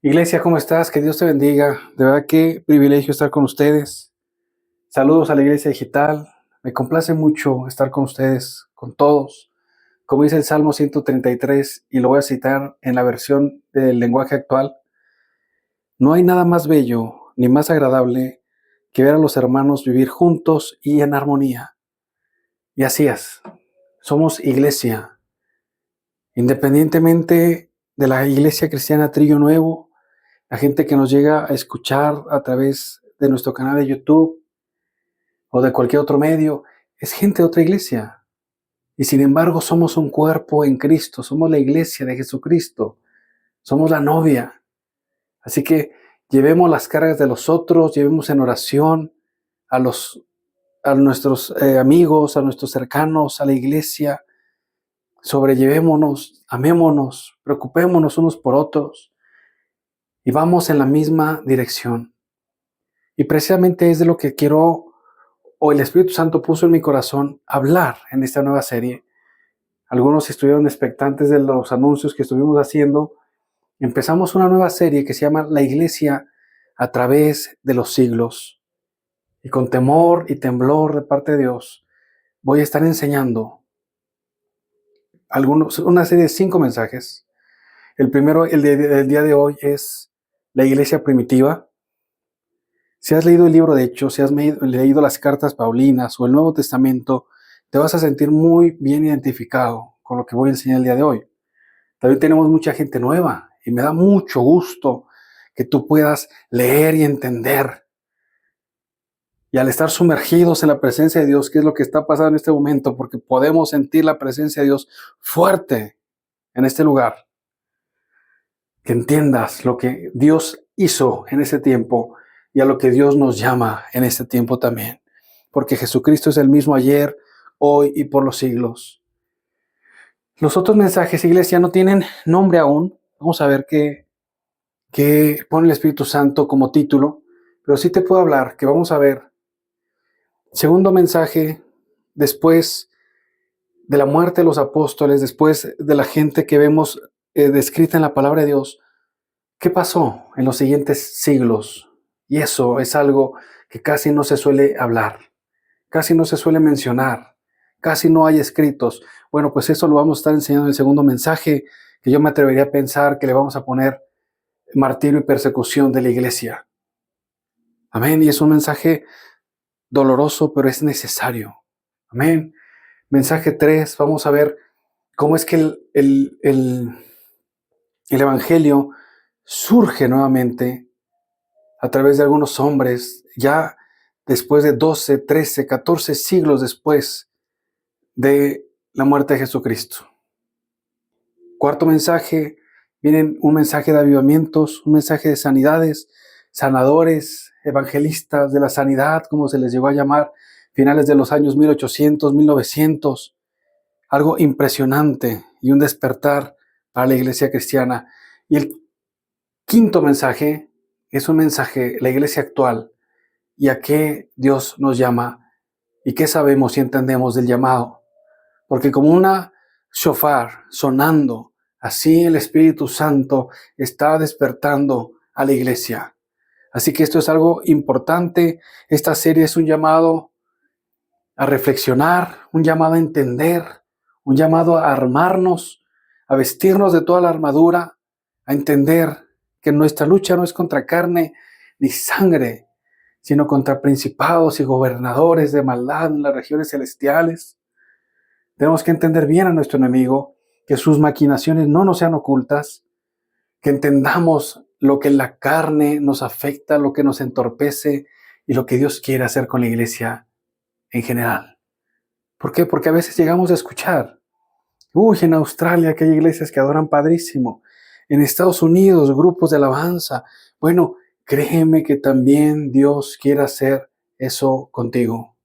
Iglesia, ¿cómo estás? Que Dios te bendiga. De verdad, qué privilegio estar con ustedes. Saludos a la Iglesia Digital. Me complace mucho estar con ustedes, con todos. Como dice el Salmo 133, y lo voy a citar en la versión del lenguaje actual, no hay nada más bello ni más agradable que ver a los hermanos vivir juntos y en armonía. Y así es. Somos iglesia. Independientemente de la Iglesia Cristiana Trillo Nuevo, la gente que nos llega a escuchar a través de nuestro canal de YouTube o de cualquier otro medio, es gente de otra iglesia. Y sin embargo somos un cuerpo en Cristo, somos la iglesia de Jesucristo, somos la novia. Así que llevemos las cargas de los otros, llevemos en oración a, a nuestros amigos, a nuestros cercanos, a la iglesia. Sobrellevémonos, amémonos, preocupémonos unos por otros y vamos en la misma dirección. Y precisamente es de lo que quiero, o el Espíritu Santo puso en mi corazón, hablar en esta nueva serie. Algunos estuvieron expectantes de los anuncios que estuvimos haciendo. Empezamos una nueva serie que se llama La Iglesia a través de los siglos. Y con temor y temblor de parte de Dios, voy a estar enseñando una serie de 5 mensajes. El primero, el día de hoy, es la iglesia primitiva. Si has leído el libro de Hechos, si has leído las cartas paulinas o el Nuevo Testamento, te vas a sentir muy bien identificado con lo que voy a enseñar el día de hoy. También tenemos mucha gente nueva y me da mucho gusto que tú puedas leer y entender. Y al estar sumergidos en la presencia de Dios, ¿qué es lo que está pasando en este momento? Porque podemos sentir la presencia de Dios fuerte en este lugar. Que entiendas lo que Dios hizo en ese tiempo y a lo que Dios nos llama en este tiempo también. Porque Jesucristo es el mismo ayer, hoy y por los siglos. Los otros mensajes, iglesia, no tienen nombre aún. Vamos a ver qué pone el Espíritu Santo como título. Pero sí te puedo hablar que vamos a ver. Segundo mensaje, después de la muerte de los apóstoles, después de la gente que vemos descrita en la palabra de Dios, ¿qué pasó en los siguientes siglos? Y eso es algo que casi no se suele hablar, casi no se suele mencionar, casi no hay escritos. Bueno, pues eso lo vamos a estar enseñando en el segundo mensaje, que yo me atrevería a pensar que le vamos a poner martirio y persecución de la iglesia. Amén. Y es un mensaje doloroso, pero es necesario. Amén. Mensaje 3, vamos a ver cómo es que el Evangelio surge nuevamente a través de algunos hombres, ya después de 12, 13, 14 siglos después de la muerte de Jesucristo. Cuarto mensaje, viene un mensaje de avivamientos, un mensaje de sanidades, sanadores, evangelistas de la sanidad, como se les llegó a llamar, finales de los años 1800, 1900. Algo impresionante y un despertar para la iglesia cristiana. Y el quinto mensaje es un mensaje, la iglesia actual, y a qué Dios nos llama y qué sabemos y entendemos del llamado. Porque como una shofar sonando, así el Espíritu Santo está despertando a la iglesia. Así que esto es algo importante. Esta serie es un llamado a reflexionar, un llamado a entender, un llamado a armarnos, a vestirnos de toda la armadura, a entender que nuestra lucha no es contra carne ni sangre, sino contra principados y gobernadores de maldad en las regiones celestiales. Tenemos que entender bien a nuestro enemigo, que sus maquinaciones no nos sean ocultas, que entendamos lo que en la carne nos afecta, lo que nos entorpece y lo que Dios quiere hacer con la iglesia en general. ¿Por qué? Porque a veces llegamos a escuchar, en Australia que hay iglesias que adoran padrísimo, en Estados Unidos grupos de alabanza. Bueno, créeme que también Dios quiere hacer eso contigo.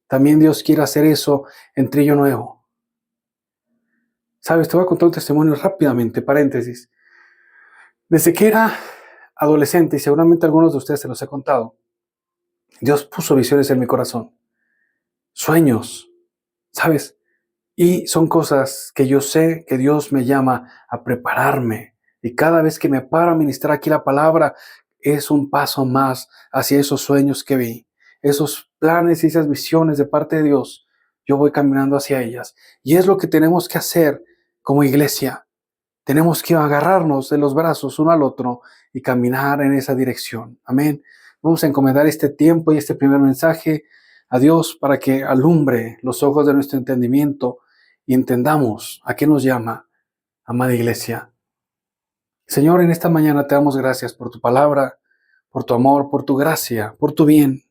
También Dios quiere hacer eso en Trillo Nuevo. Sabes, te voy a contar un testimonio rápidamente, paréntesis. Desde que era adolescente, y seguramente algunos de ustedes se los he contado, Dios puso visiones en mi corazón, sueños, ¿sabes? Y son cosas que yo sé que Dios me llama a prepararme Y cada vez que me paro a ministrar aquí la palabra, es un paso más hacia esos sueños que vi, esos planes y esas visiones de parte de Dios. Yo voy caminando hacia ellas. Y es lo que tenemos que hacer como iglesia. Tenemos que agarrarnos de los brazos uno al otro y caminar en esa dirección. Amén. Vamos a encomendar este tiempo y este primer mensaje a Dios para que alumbre los ojos de nuestro entendimiento y entendamos a qué nos llama, amada iglesia. Señor, en esta mañana te damos gracias por tu palabra, por tu amor, por tu gracia, por tu bien,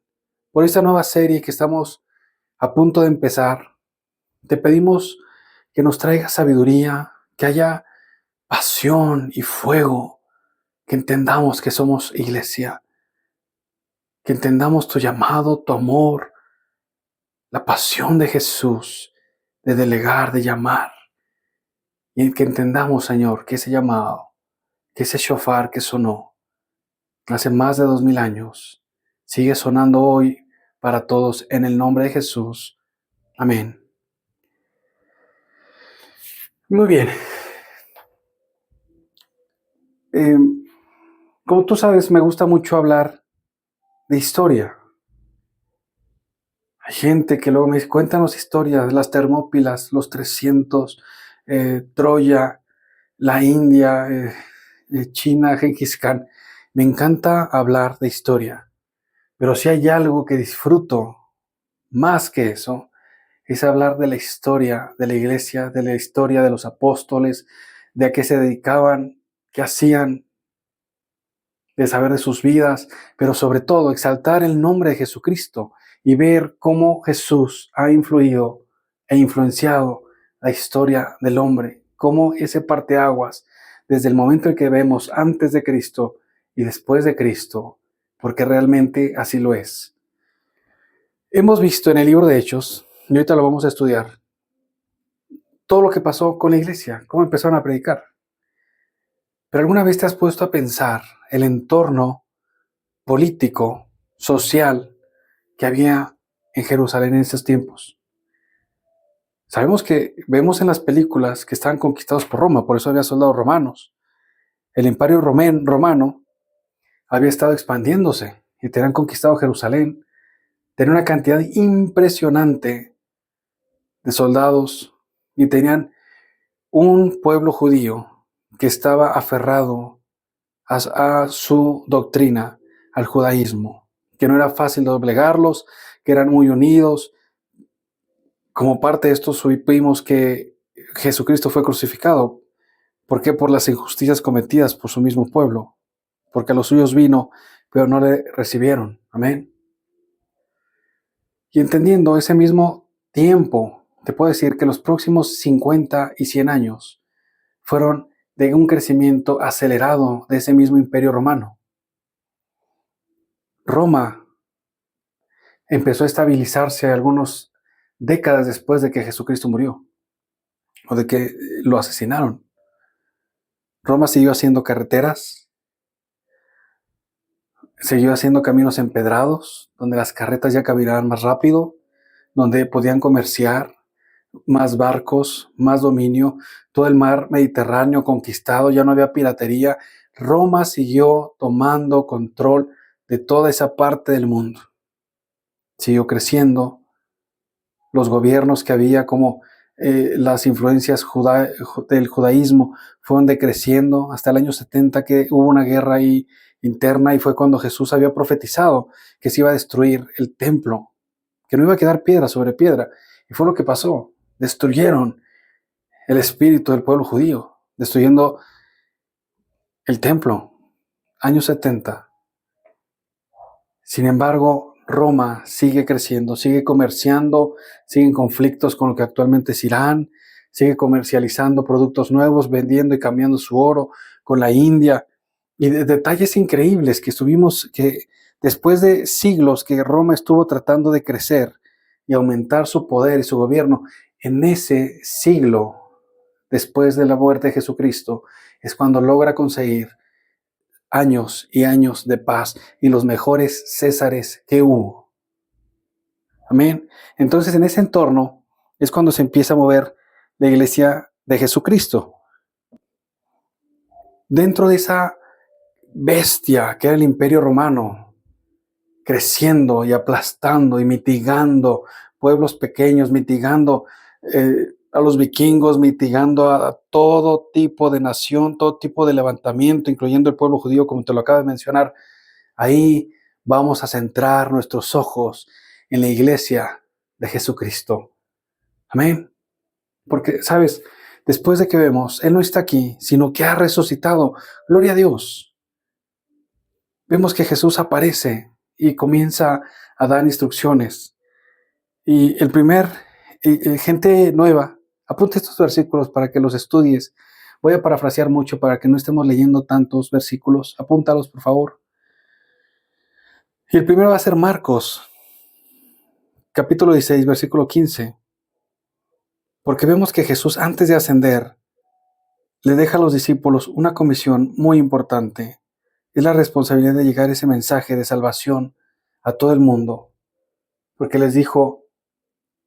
por esta nueva serie que estamos a punto de empezar. Te pedimos que nos traiga sabiduría, que haya pasión y fuego, que entendamos que somos iglesia, que entendamos tu llamado, tu amor, la pasión de Jesús, de delegar, de llamar, y que entendamos, Señor, que ese llamado, que ese shofar que sonó hace más de 2000 años, sigue sonando hoy para todos en el nombre de Jesús. Amén. Muy bien. Como tú sabes, me gusta mucho hablar de historia. Hay gente que luego me dice, cuéntanos historias, las Termópilas, los 300, Troya, la India, China, Gengis Khan. Me encanta hablar de historia, pero si hay algo que disfruto más que eso, es hablar de la historia de la iglesia, de la historia de los apóstoles, de a qué se dedicaban, qué hacían, de saber de sus vidas, pero sobre todo exaltar el nombre de Jesucristo y ver cómo Jesús ha influido e influenciado la historia del hombre, cómo ese parteaguas, desde el momento en que vemos antes de Cristo y después de Cristo, porque realmente así lo es. Hemos visto en el libro de Hechos, y ahorita lo vamos a estudiar, todo lo que pasó con la iglesia, cómo empezaron a predicar. Pero ¿alguna vez te has puesto a pensar el entorno político, social que había en Jerusalén en esos tiempos? Sabemos que vemos en las películas que estaban conquistados por Roma, por eso había soldados romanos. El imperio romano había estado expandiéndose y tenían conquistado Jerusalén. Tenían una cantidad impresionante de soldados y tenían un pueblo judío que estaba aferrado a su doctrina, al judaísmo, que no era fácil doblegarlos, que eran muy unidos. Como parte de esto supimos que Jesucristo fue crucificado. ¿Por qué? Por las injusticias cometidas por su mismo pueblo. Porque a los suyos vino, pero no le recibieron. Amén. Y entendiendo ese mismo tiempo, te puedo decir que los próximos 50 y 100 años fueron de un crecimiento acelerado de ese mismo imperio romano. Roma empezó a estabilizarse algunas décadas después de que Jesucristo murió o de que lo asesinaron. Roma siguió haciendo carreteras, siguió haciendo caminos empedrados, donde las carretas ya caminaban más rápido, donde podían comerciar, más barcos, más dominio, todo el mar Mediterráneo conquistado, ya no había piratería. Roma siguió tomando control de toda esa parte del mundo. Siguió creciendo. Los gobiernos que había, como las influencias del judaísmo, fueron decreciendo hasta el año 70, que hubo una guerra ahí interna, y fue cuando Jesús había profetizado que se iba a destruir el templo, que no iba a quedar piedra sobre piedra. Y fue lo que pasó. Destruyeron el espíritu del pueblo judío, destruyendo el templo, años 70. Sin embargo, Roma sigue creciendo, sigue comerciando, siguen conflictos con lo que actualmente es Irán, sigue comercializando productos nuevos, vendiendo y cambiando su oro con la India. Y detalles increíbles que después de siglos que Roma estuvo tratando de crecer y aumentar su poder y su gobierno, en ese siglo, después de la muerte de Jesucristo, es cuando logra conseguir años y años de paz y los mejores césares que hubo. Amén. Entonces, en ese entorno es cuando se empieza a mover la iglesia de Jesucristo. dentro de esa bestia que era el Imperio Romano, creciendo y aplastando y mitigando pueblos pequeños, mitigando a los vikingos, mitigando a todo tipo de nación, todo tipo de levantamiento, incluyendo el pueblo judío, como te lo acabo de mencionar. Ahí vamos a centrar nuestros ojos en la iglesia de Jesucristo. Amén. Porque, ¿sabes? Después de que vemos, Él no está aquí, sino que ha resucitado. Gloria a Dios. Vemos que Jesús aparece y comienza a dar instrucciones. Y el primer, gente nueva, apunta estos versículos para que los estudies. Voy a parafrasear mucho para que no estemos leyendo tantos versículos. Apúntalos, por favor. Y el primero va a ser Marcos, capítulo 16, versículo 15. Porque vemos que Jesús, antes de ascender, le deja a los discípulos una comisión muy importante. Es la responsabilidad de llegar ese mensaje de salvación a todo el mundo. Porque les dijo,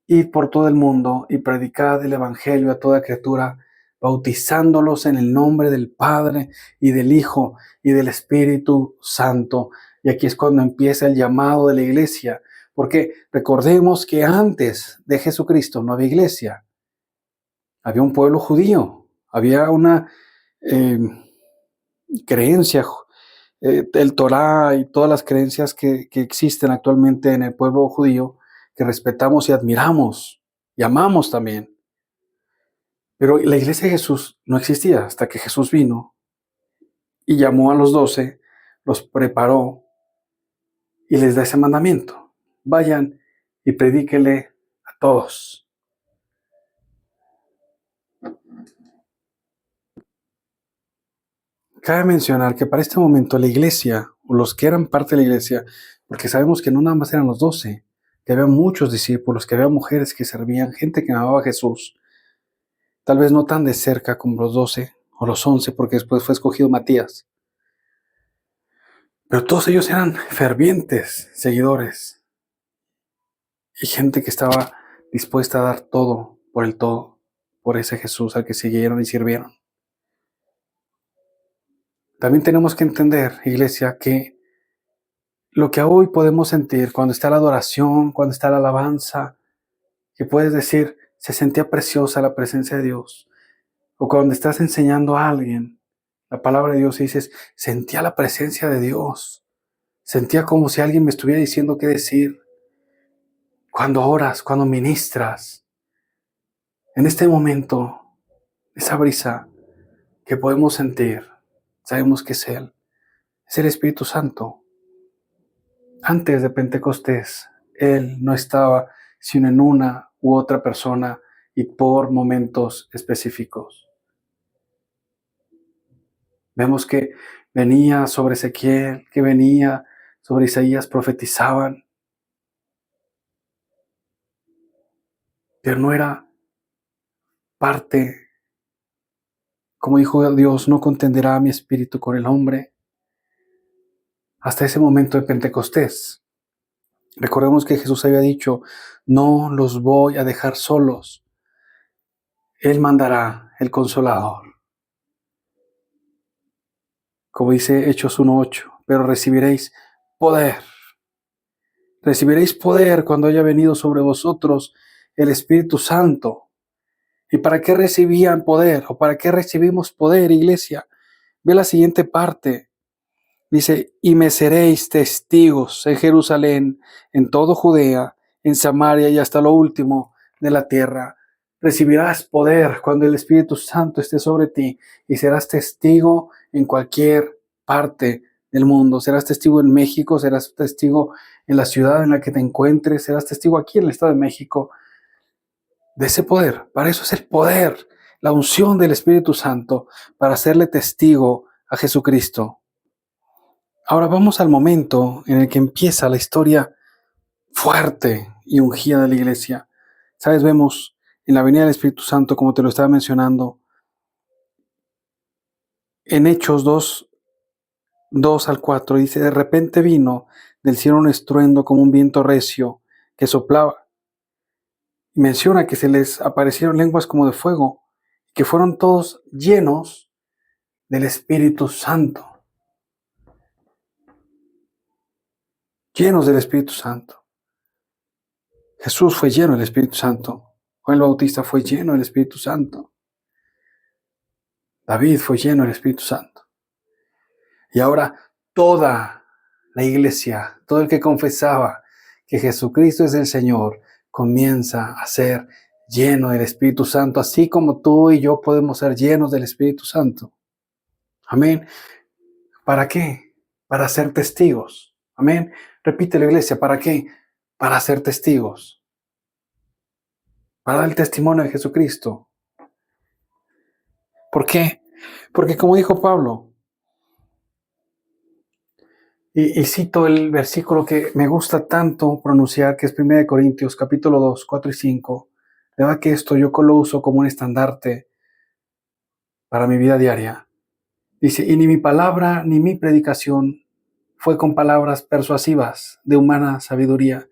id por todo el mundo y predicad el evangelio a toda criatura, bautizándolos en el nombre del Padre y del Hijo y del Espíritu Santo. Y aquí es cuando empieza el llamado de la iglesia. Porque recordemos que antes de Jesucristo no había iglesia. Había un pueblo judío. Había una creencia, el Torá y todas las creencias que existen actualmente en el pueblo judío, que respetamos y admiramos y amamos también. Pero la iglesia de Jesús no existía hasta que Jesús vino y llamó a los 12, los preparó y les da ese mandamiento. Vayan y predíquele a todos. Cabe mencionar que para este momento la iglesia, o los que eran parte de la iglesia, porque sabemos que no nada más eran los 12, que había muchos discípulos, que había mujeres que servían, gente que amaba a Jesús, tal vez no tan de cerca como los 12 o los 11, porque después fue escogido Matías. Pero todos ellos eran fervientes seguidores y gente que estaba dispuesta a dar todo por ese Jesús al que siguieron y sirvieron. También tenemos que entender, iglesia, que lo que hoy podemos sentir cuando está la adoración, cuando está la alabanza, que puedes decir, se sentía preciosa la presencia de Dios. O cuando estás enseñando a alguien la palabra de Dios y dices, sentía la presencia de Dios. Sentía como si alguien me estuviera diciendo qué decir. Cuando oras, cuando ministras, en este momento, esa brisa que podemos sentir, sabemos que es Él. Es el Espíritu Santo. Antes de Pentecostés, Él no estaba sino en una u otra persona y por momentos específicos. Vemos que venía sobre Ezequiel, que venía sobre Isaías, profetizaban, pero no era parte. Como dijo Dios, no contenderá mi espíritu con el hombre. Hasta ese momento de Pentecostés. Recordemos que Jesús había dicho, no los voy a dejar solos. Él mandará el Consolador. Como dice Hechos 1:8, pero recibiréis poder. Recibiréis poder cuando haya venido sobre vosotros el Espíritu Santo. ¿Y para qué recibían poder? ¿O para qué recibimos poder, iglesia? Ve la siguiente parte. Dice, y me seréis testigos en Jerusalén, en todo Judea, en Samaria y hasta lo último de la tierra. Recibirás poder cuando el Espíritu Santo esté sobre ti y serás testigo en cualquier parte del mundo. Serás testigo en México, serás testigo en la ciudad en la que te encuentres, serás testigo aquí en el Estado de México de ese poder. Para eso es el poder, la unción del Espíritu Santo, para hacerle testigo a Jesucristo. Ahora vamos al momento en el que empieza la historia fuerte y ungida de la iglesia. ¿Sabes? Vemos en la venida del Espíritu Santo, como te lo estaba mencionando, en Hechos 2:2-4, dice, de repente vino del cielo un estruendo como un viento recio que soplaba. Y menciona que se les aparecieron lenguas como de fuego, que fueron todos llenos del Espíritu Santo. Llenos del Espíritu Santo. Jesús fue lleno del Espíritu Santo. Juan el Bautista fue lleno del Espíritu Santo. David fue lleno del Espíritu Santo. Y ahora toda la iglesia, todo el que confesaba que Jesucristo es el Señor, comienza a ser lleno del Espíritu Santo, así como tú y yo podemos ser llenos del Espíritu Santo. Amén. ¿Para qué? Para ser testigos. Amén. Repite la iglesia, ¿para qué? Para ser testigos. Para dar el testimonio de Jesucristo. ¿Por qué? Porque como dijo Pablo, y cito el versículo que me gusta tanto pronunciar, que es 1 Corintios capítulo 2, 4 y 5. De verdad que esto yo lo uso como un estandarte para mi vida diaria. Dice, y ni mi palabra ni mi predicación fue con palabras persuasivas de humana sabiduría,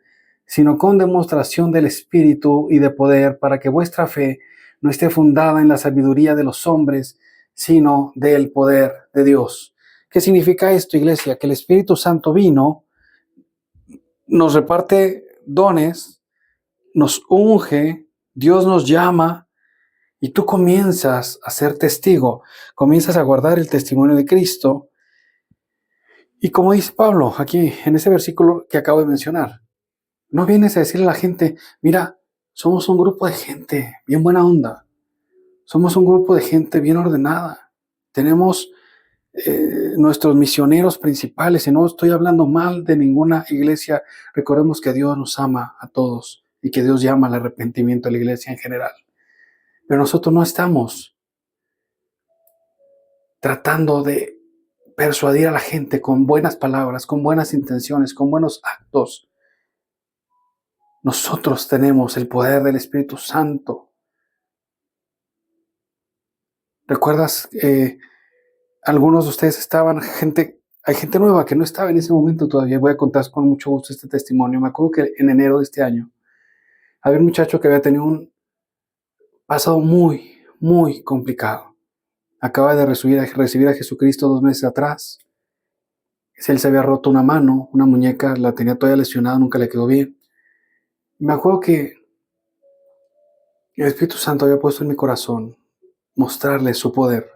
sino con demostración del Espíritu y de poder, para que vuestra fe no esté fundada en la sabiduría de los hombres, sino del poder de Dios. ¿Qué significa esto, iglesia? Que el Espíritu Santo vino, nos reparte dones, nos unge, Dios nos llama y tú comienzas a ser testigo, comienzas a guardar el testimonio de Cristo. Y como dice Pablo aquí en ese versículo que acabo de mencionar, no vienes a decirle a la gente, mira, somos un grupo de gente bien buena onda, somos un grupo de gente bien ordenada, tenemos nuestros misioneros principales, y no estoy hablando mal de ninguna iglesia, recordemos que Dios nos ama a todos y que Dios llama al arrepentimiento a la iglesia en general, pero nosotros no estamos tratando de persuadir a la gente con buenas palabras, con buenas intenciones, con buenos actos. Nosotros tenemos el poder del Espíritu Santo. ¿Recuerdas? Algunos de ustedes hay gente nueva que no estaba en ese momento todavía. Voy a contar con mucho gusto este testimonio. Me acuerdo que en enero de este año había un muchacho que había tenido un pasado muy, muy complicado. Acaba de recibir a Jesucristo 2 meses atrás. Él se había roto una mano, una muñeca, la tenía todavía lesionada, nunca le quedó bien. Y me acuerdo que el Espíritu Santo había puesto en mi corazón mostrarle su poder,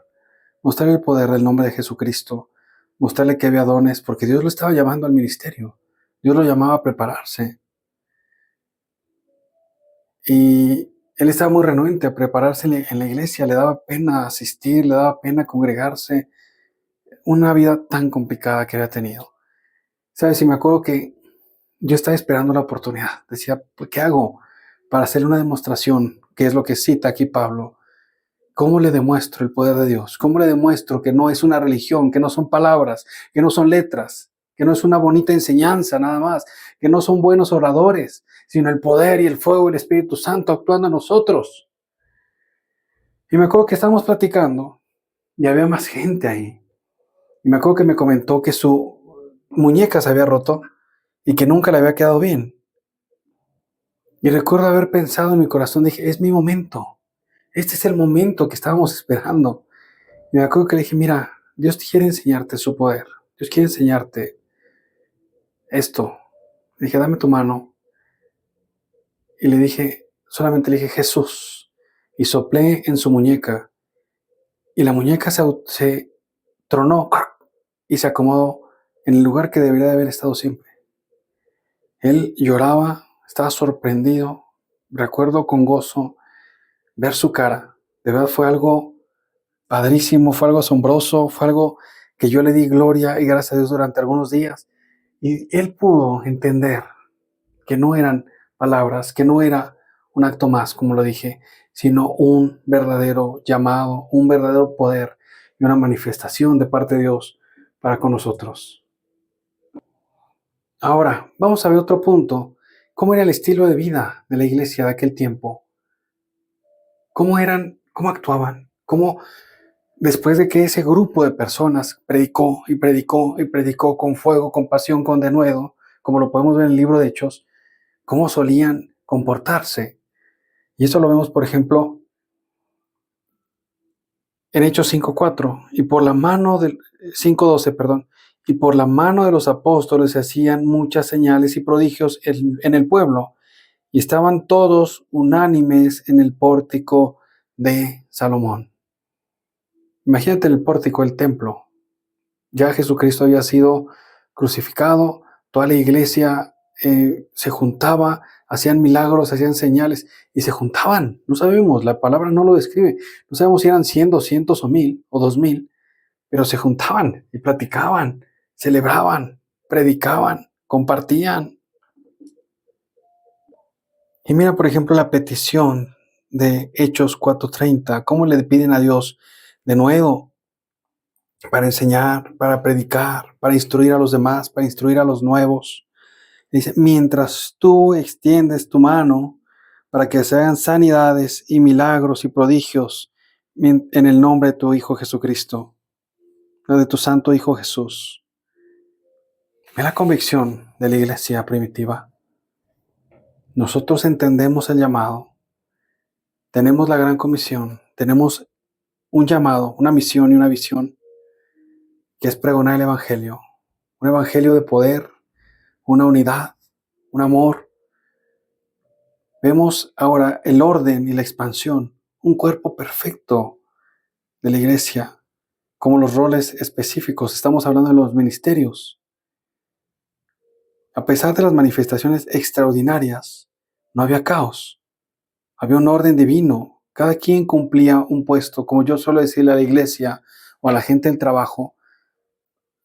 mostrarle el poder del nombre de Jesucristo, mostrarle que había dones, porque Dios lo estaba llamando al ministerio, Dios lo llamaba a prepararse. Y él estaba muy renuente a prepararse en la iglesia, le daba pena asistir, le daba pena congregarse, una vida tan complicada que había tenido. ¿Sabes? Y me acuerdo que yo estaba esperando la oportunidad, decía, pues, ¿qué hago para hacerle una demostración? Que es lo que cita aquí Pablo. ¿Cómo le demuestro el poder de Dios? ¿Cómo le demuestro que no es una religión, que no son palabras, que no son letras, que no es una bonita enseñanza nada más, que no son buenos oradores, sino el poder y el fuego del Espíritu Santo actuando en nosotros? Y me acuerdo que estábamos platicando y había más gente ahí. Y me acuerdo que me comentó que su muñeca se había roto y que nunca le había quedado bien. Y recuerdo haber pensado en mi corazón, dije, es mi momento. Este es el momento que estábamos esperando. Y me acuerdo que le dije, mira, Dios quiere enseñarte su poder. Dios quiere enseñarte esto. Le dije, dame tu mano. Y le dije, solamente le dije, Jesús. Y soplé en su muñeca. Y la muñeca se tronó y se acomodó en el lugar que debería de haber estado siempre. Él lloraba, estaba sorprendido. Recuerdo con gozo ver su cara. De verdad fue algo padrísimo, fue algo asombroso, fue algo que yo le di gloria y gracias a Dios durante algunos días. Y él pudo entender que no eran palabras, que no era un acto más, como lo dije, sino un verdadero llamado, un verdadero poder y una manifestación de parte de Dios para con nosotros. Ahora, vamos a ver otro punto. ¿Cómo era el estilo de vida de la iglesia de aquel tiempo? ¿Cómo actuaban? ¿Cómo, después de que ese grupo de personas predicó y predicó y predicó con fuego, con pasión, con denuedo, como lo podemos ver en el libro de Hechos, cómo solían comportarse? Y eso lo vemos, por ejemplo, en Hechos 5:4, y por la mano del 5:12, perdón, y por la mano de los apóstoles se hacían muchas señales y prodigios en el pueblo, y estaban todos unánimes en el pórtico de Salomón. Imagínate el pórtico del templo. Ya Jesucristo había sido crucificado, toda la iglesia se juntaba, hacían milagros, hacían señales y se juntaban. No sabemos, la palabra no lo describe. No sabemos si eran 100, 200 o 1000 o 2000, pero se juntaban y platicaban, celebraban, predicaban, compartían. Y mira, por ejemplo, la petición de Hechos 4:30, cómo le piden a Dios de nuevo para enseñar, para predicar, para instruir a los demás, para instruir a los nuevos. Dice, mientras tú extiendes tu mano para que se hagan sanidades y milagros y prodigios en el nombre de tu Hijo Jesucristo, de tu Santo Hijo Jesús. Ve la convicción de la iglesia primitiva. Nosotros entendemos el llamado, tenemos la gran comisión, tenemos un llamado, una misión y una visión, que es pregonar el Evangelio, un Evangelio de poder, una unidad, un amor. Vemos ahora el orden y la expansión, un cuerpo perfecto de la iglesia, como los roles específicos. Estamos hablando de los ministerios. A pesar de las manifestaciones extraordinarias, no había caos. Había un orden divino. Cada quien cumplía un puesto. Como yo suelo decirle a la iglesia o a la gente del trabajo,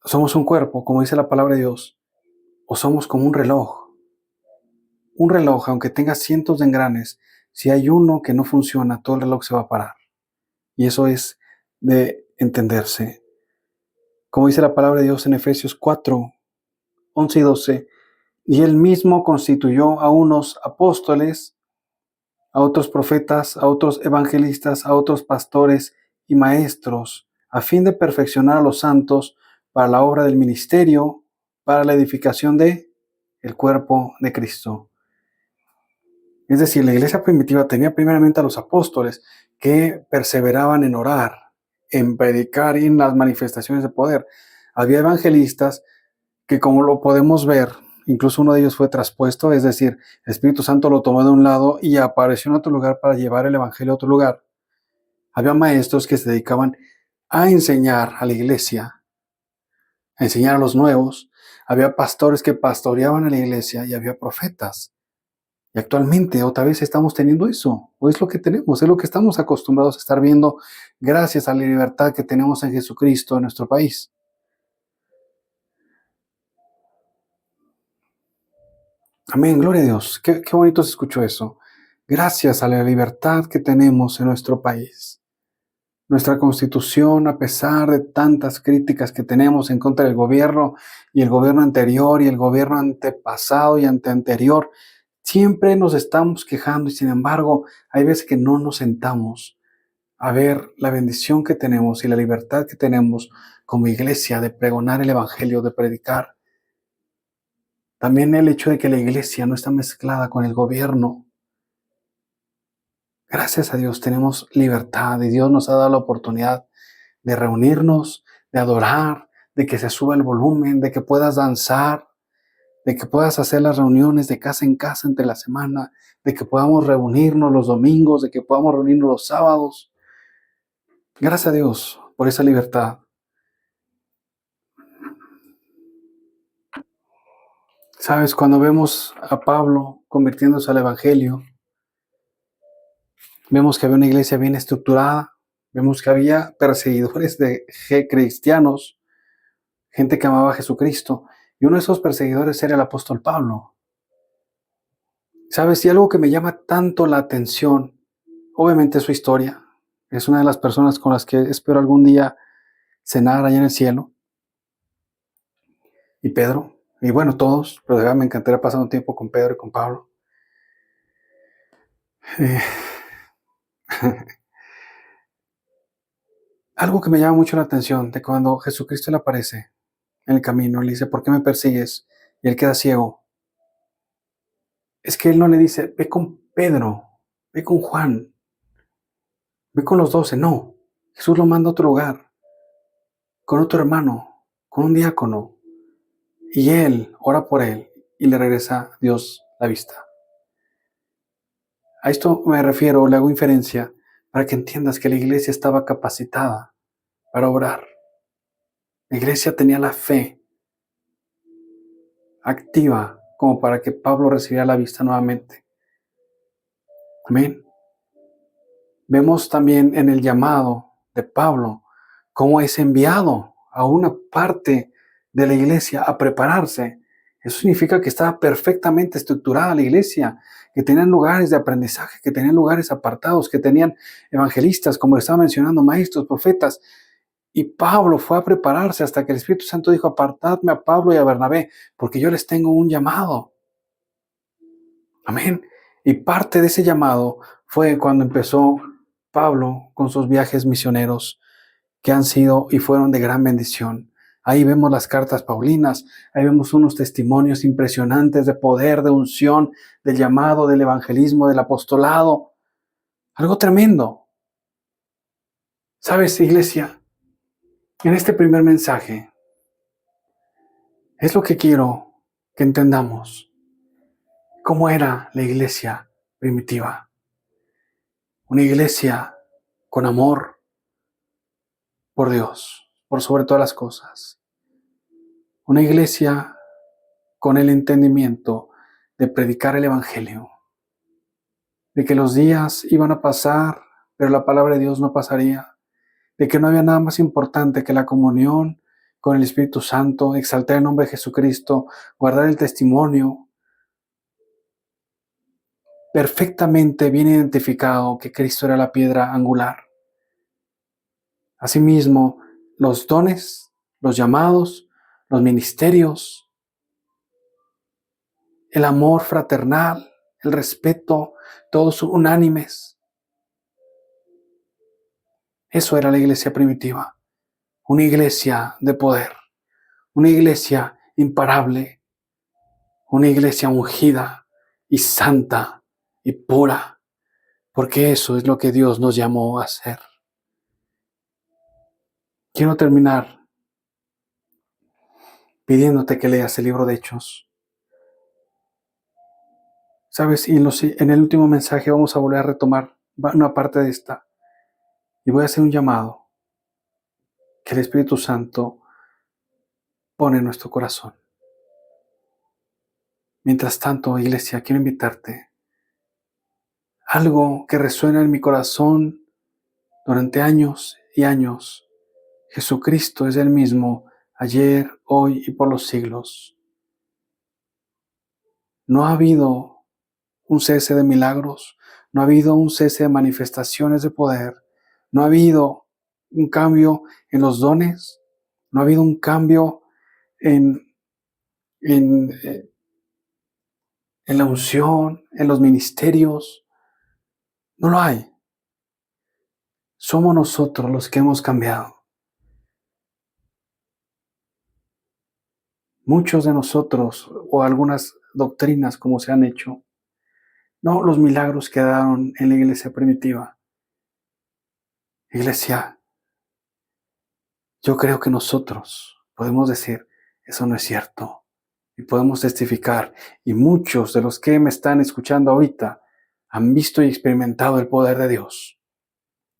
somos un cuerpo, como dice la palabra de Dios, o somos como un reloj. Un reloj, aunque tenga cientos de engranes, si hay uno que no funciona, todo el reloj se va a parar. Y eso es de entenderse. Como dice la palabra de Dios en Efesios 4:11 y 12, y él mismo constituyó a unos apóstoles, a otros profetas, a otros evangelistas, a otros pastores y maestros, a fin de perfeccionar a los santos para la obra del ministerio, para la edificación de el cuerpo de Cristo. Es decir, la iglesia primitiva tenía primeramente a los apóstoles que perseveraban en orar, en predicar y en las manifestaciones de poder. Había evangelistas que, como lo podemos ver, incluso uno de ellos fue traspuesto, es decir, el Espíritu Santo lo tomó de un lado y apareció en otro lugar para llevar el evangelio a otro lugar. Había maestros que se dedicaban a enseñar a la iglesia, a enseñar a los nuevos. Había pastores que pastoreaban a la iglesia y había profetas. Y actualmente otra vez estamos teniendo eso, o es lo que tenemos, es lo que estamos acostumbrados a estar viendo gracias a la libertad que tenemos en Jesucristo en nuestro país. Amén, gloria a Dios. Qué bonito se escuchó eso. Gracias a la libertad que tenemos en nuestro país. Nuestra Constitución, a pesar de tantas críticas que tenemos en contra del gobierno y el gobierno anterior y el gobierno antepasado y anteanterior, siempre nos estamos quejando y sin embargo hay veces que no nos sentamos a ver la bendición que tenemos y la libertad que tenemos como iglesia de pregonar el evangelio, de predicar. También el hecho de que la iglesia no está mezclada con el gobierno. Gracias a Dios tenemos libertad y Dios nos ha dado la oportunidad de reunirnos, de adorar, de que se suba el volumen, de que puedas danzar, de que puedas hacer las reuniones de casa en casa entre la semana, de que podamos reunirnos los domingos, de que podamos reunirnos los sábados. Gracias a Dios por esa libertad. Sabes, cuando vemos a Pablo convirtiéndose al Evangelio, vemos que había una iglesia bien estructurada, vemos que había perseguidores de cristianos, gente que amaba a Jesucristo, y uno de esos perseguidores era el apóstol Pablo. Sabes, y algo que me llama tanto la atención, obviamente su historia, es una de las personas con las que espero algún día cenar allá en el cielo, y Pedro, y bueno, todos, pero de verdad me encantaría pasar un tiempo con Pedro y con Pablo. Eh, Algo que me llama mucho la atención de cuando Jesucristo le aparece en el camino, le dice, ¿por qué me persigues? Y él queda ciego. Es que él no le dice, ve con Pedro, ve con Juan, ve con los 12. No, Jesús lo manda a otro lugar, con otro hermano, con un diácono, y él ora por él y le regresa Dios la vista. A esto me refiero, le hago inferencia para que entiendas que la iglesia estaba capacitada para orar. La iglesia tenía la fe activa como para que Pablo recibiera la vista nuevamente. Amén. Vemos también en el llamado de Pablo cómo es enviado a una parte de la iglesia a prepararse. Eso significa que estaba perfectamente estructurada la iglesia, que tenían lugares de aprendizaje, que tenían lugares apartados, que tenían evangelistas, como le estaba mencionando, maestros, profetas. Y Pablo fue a prepararse hasta que el Espíritu Santo dijo: apartadme a Pablo y a Bernabé, porque yo les tengo un llamado. Amén. Y parte de ese llamado fue cuando empezó Pablo con sus viajes misioneros, que han sido y fueron de gran bendición. Ahí vemos las cartas paulinas, ahí vemos unos testimonios impresionantes de poder, de unción, del llamado, del evangelismo, del apostolado. Algo tremendo. ¿Sabes, iglesia? En este primer mensaje es lo que quiero que entendamos. ¿Cómo era la iglesia primitiva? Una iglesia con amor por Dios, por sobre todas las cosas. Una iglesia con el entendimiento de predicar el evangelio, de que los días iban a pasar, pero la palabra de Dios no pasaría, de que no había nada más importante que la comunión con el Espíritu Santo, exaltar el nombre de Jesucristo, guardar el testimonio. Perfectamente bien identificado que Cristo era la piedra angular. Asimismo, los dones, los llamados, los ministerios, el amor fraternal, el respeto, todos unánimes. Eso era la iglesia primitiva. Una iglesia de poder, una iglesia imparable, una iglesia ungida y santa y pura, porque eso es lo que Dios nos llamó a hacer. Quiero terminar pidiéndote que leas el libro de Hechos. ¿Sabes? Y en el último mensaje vamos a volver a retomar una parte de esta. Y voy a hacer un llamado que el Espíritu Santo pone en nuestro corazón. Mientras tanto, iglesia, quiero invitarte. Algo que resuena en mi corazón durante años y años. Jesucristo es el mismo ayer, hoy y por los siglos. No ha habido un cese de milagros, no ha habido un cese de manifestaciones de poder, no ha habido un cambio en los dones, no ha habido un cambio en la unción, en los ministerios. No lo hay. Somos nosotros los que hemos cambiado. Muchos de nosotros, o algunas doctrinas como se han hecho, no, los milagros quedaron en la iglesia primitiva. Iglesia, yo creo que nosotros podemos decir, eso no es cierto. Y podemos testificar. Y muchos de los que me están escuchando ahorita han visto y experimentado el poder de Dios.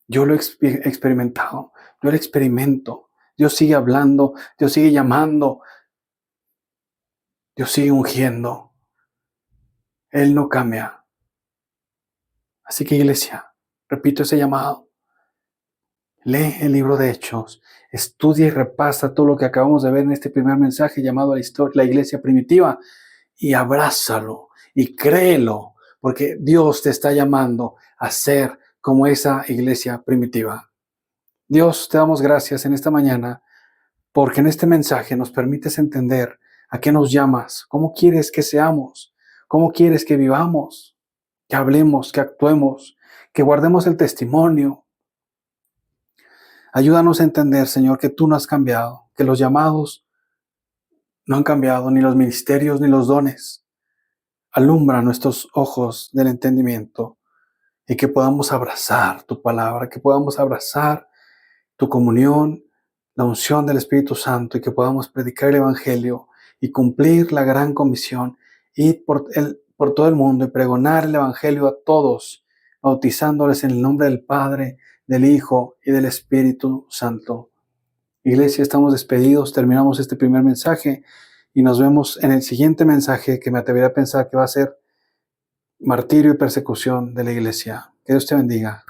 Yo lo he experimentado. Yo lo experimento. Dios sigue hablando. Dios sigue llamando. Dios sigue ungiendo. Él no cambia. Así que, iglesia, repito ese llamado. Lee el libro de Hechos. Estudia y repasa todo lo que acabamos de ver en este primer mensaje llamado la iglesia primitiva. Y abrázalo y créelo, porque Dios te está llamando a ser como esa iglesia primitiva. Dios, te damos gracias en esta mañana, porque en este mensaje nos permites entender a qué nos llamas, cómo quieres que seamos, cómo quieres que vivamos, que hablemos, que actuemos, que guardemos el testimonio. Ayúdanos a entender, Señor, que tú no has cambiado, que los llamados no han cambiado, ni los ministerios, ni los dones. Alumbra nuestros ojos del entendimiento y que podamos abrazar tu palabra, que podamos abrazar tu comunión, la unción del Espíritu Santo y que podamos predicar el Evangelio y cumplir la gran comisión, ir por todo el mundo y pregonar el Evangelio a todos, bautizándoles en el nombre del Padre, del Hijo y del Espíritu Santo. Iglesia, estamos despedidos, terminamos este primer mensaje y nos vemos en el siguiente mensaje que me atreveré a pensar que va a ser martirio y persecución de la iglesia. Que Dios te bendiga.